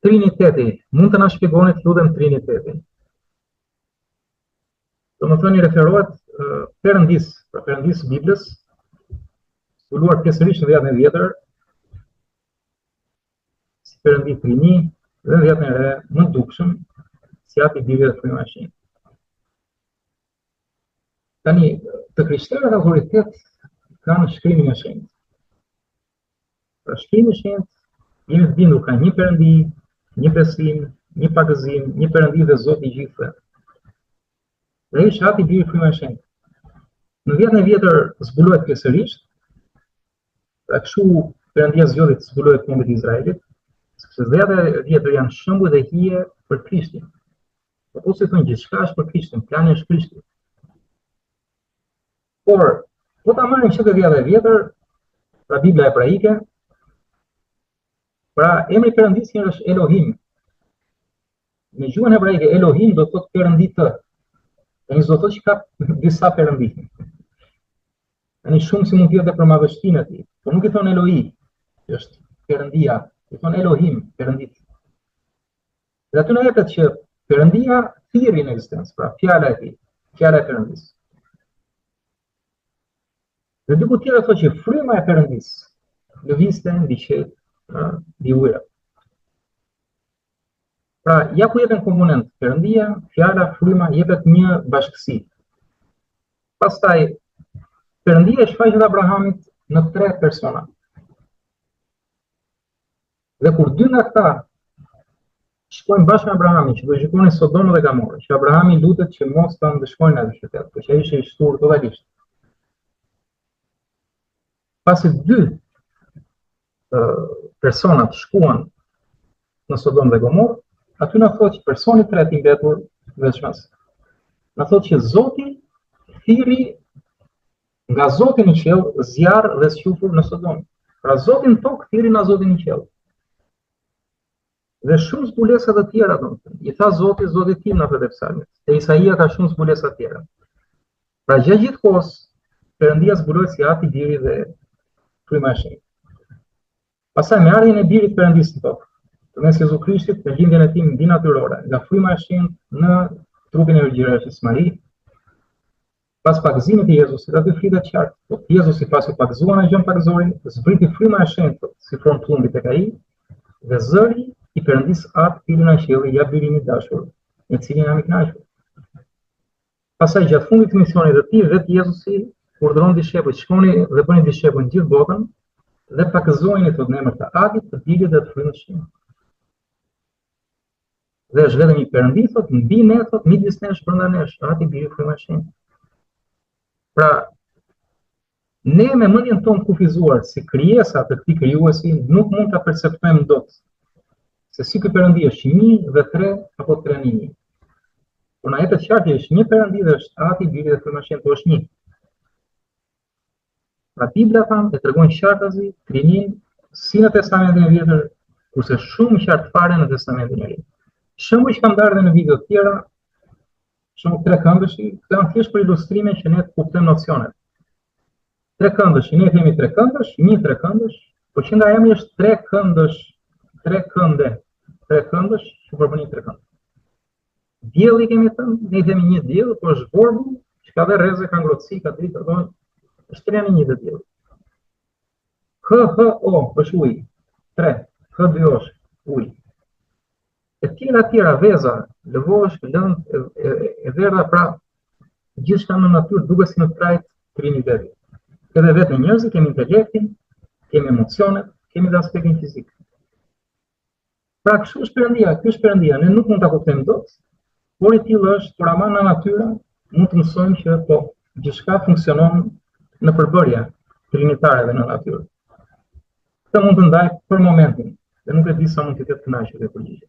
Triniteti, mund të na shpjegoni të lutem Trinitetin? Domethënë referohet Perëndis, për Perëndis Biblës, zbuluar pjesërisht në dhjetën e vjetër, si Perëndi Trini, dhe në dhjetën e re, më dukshëm, si ati Biblia dhe Fryma e Shenjtë. Tani, të krishterët autoritet kanë shkrimin e shenjtë. Pra shkrimi i shenjtë, jemi të bindur ka një Perëndi, një besim, një pagëzim, një Perëndi dhe Zoti i gjithëve. Dhe ishte ati Biblia dhe Fryma e Shenjtë. Në dhjetën e vjetër zbulohet pjesërisht, pra kështu Perëndia zgjodhi të zbulojë kombit Izraelit, sepse dhjetën e vjetër janë shembuj dhe hije për Krishtin. Po si thonë gjithçka është për Krishtin, plani është Krishti. Por, po ta marrim që të dhjetën e vjetër, pra Bibla hebraike, pra emri Perëndis është Elohim. Në gjuhën hebraike Elohim do të thotë Perëndi të. Tani do të thotë që ka disa perëndi. Tani shumë si mund të jetë për madhështinë e tij, por nuk i thon Eloi, që është Perëndia, i thon Elohim, Perëndit. Dhe aty na jepet që Perëndia thirrri në ekzistencë, pra fjala e tij, fjala e Perëndis. Dhe diku tjetër thotë që fryma e Perëndis lëvizte mbi qet, mbi ujëra. Pra, ja ku jepet komponent Perëndia, fjala, fryma, jepet një bashkësi. Pastaj Perëndia e shfaqet Abrahamit në 3 persona. Dhe kur 2 nga këta shkojnë bashkë me Abrahamin, që do shikonin Sodomën dhe Gomorën, që Abrahami lutet që mos ta ndëshkojnë atë qytet, por që ai ishte i shturë totalisht. Pasi 2 personat shkuan në Sodomë dhe Gomorë, aty na thotë që personi i tretë i mbetur veçmas. Na thotë që Zoti thirri nga Zoti në qiell zjarr dhe squfur në Sodomë. Pra Zoti në tokë thirri nga Zoti në qiell. Dhe shumë zbulesa të tjera, domethënë. I tha Zoti, Zoti tim në atë psalm. Te Isaia ka shumë zbulesa të tjera. Pra gjatë gjithë kohës Perëndia zbuloi si ati biri dhe Fryma e Shenjtë. Pastaj me ardhjen e birit Perëndis në tokë, përmes Jezu Krishtit, në lindjen e tij mbi natyrore, nga Fryma e Shenjtë në trupin e Virgjinës Mari, pas pagëzimit të Jezusit, aty flitet qartë, po Jezusi pasi pagëzuar në gjën pagëzorin, zbriti Fryma e Shenjtë si formë plumbi tek ai, dhe zëri i Perëndis atë filin e qiellit ja birin i dashur, me cilin jam i kënaqur. Pastaj gjatë fundit të misionit të tij, vetë Jezusi urdhëron dishepujt, shkoni dhe bëni dishepujt në gjithë botën dhe pakëzojeni në emër të Atit, të Birit dhe të Frymës së Shenjtë. Dhe është vetëm i Perëndi thot, mbi ne thot, midis nesh, brenda nesh, Ati Biri Fryma e Shenjtë. Pra, ne me mendjen tonë kufizuar si krijesa të këtij krijuesi nuk mund ta perceptojmë dot se si ky Perëndi është 1 dhe 3 apo 3 në 1. Por na jepet qartë që është një Perëndi dhe është Ati Biri dhe Fryma e Shenjtë, po është 1. Pra Bibla thamë e tregon qartazi Trinin si në Testamentin e Vjetër, kurse shumë qartë fare në Testamentin e Ri. Shembuj që kam darë në video të tjera, shumë 3 këndëshi, këto janë thjesht për ilustrime që ne të kuptojmë nocionet. 3 këndësh, ne themi 3 këndësh, 1 3 këndësh, por që nga emri është 3 këndësh, 3 kënde, 3 këndësh që përbënin 3 këndë. Dielli kemi thënë, ne themi 1 diell, por është vorbu, që ka dhe rreze, ka ngrohtësi, ka dritë, është 3 në 1 dhe diell. H-H-O është ujë, 3, H-2-O është ujë. E tjera, veza, lëvosh, lëndë, e verdha, pra gjithçka në natyrë duket si në trajt Trinitetit. Edhe vetë në njerëzit kemi intelektin, kemi emocionet, kemi dhe aspektin fizik. Pra kështu është Perëndia, ky është Perëndia, ne nuk mund ta kuptojmë dot, por i tillë është, por ama në natyrë mund të mësojmë që po gjithçka funksionon në përbërje trinitare dhe në natyrë. Këtë mund të ndaj për momentin, dhe nuk e di sa mund të ketë kënaqur dhe përgjigje.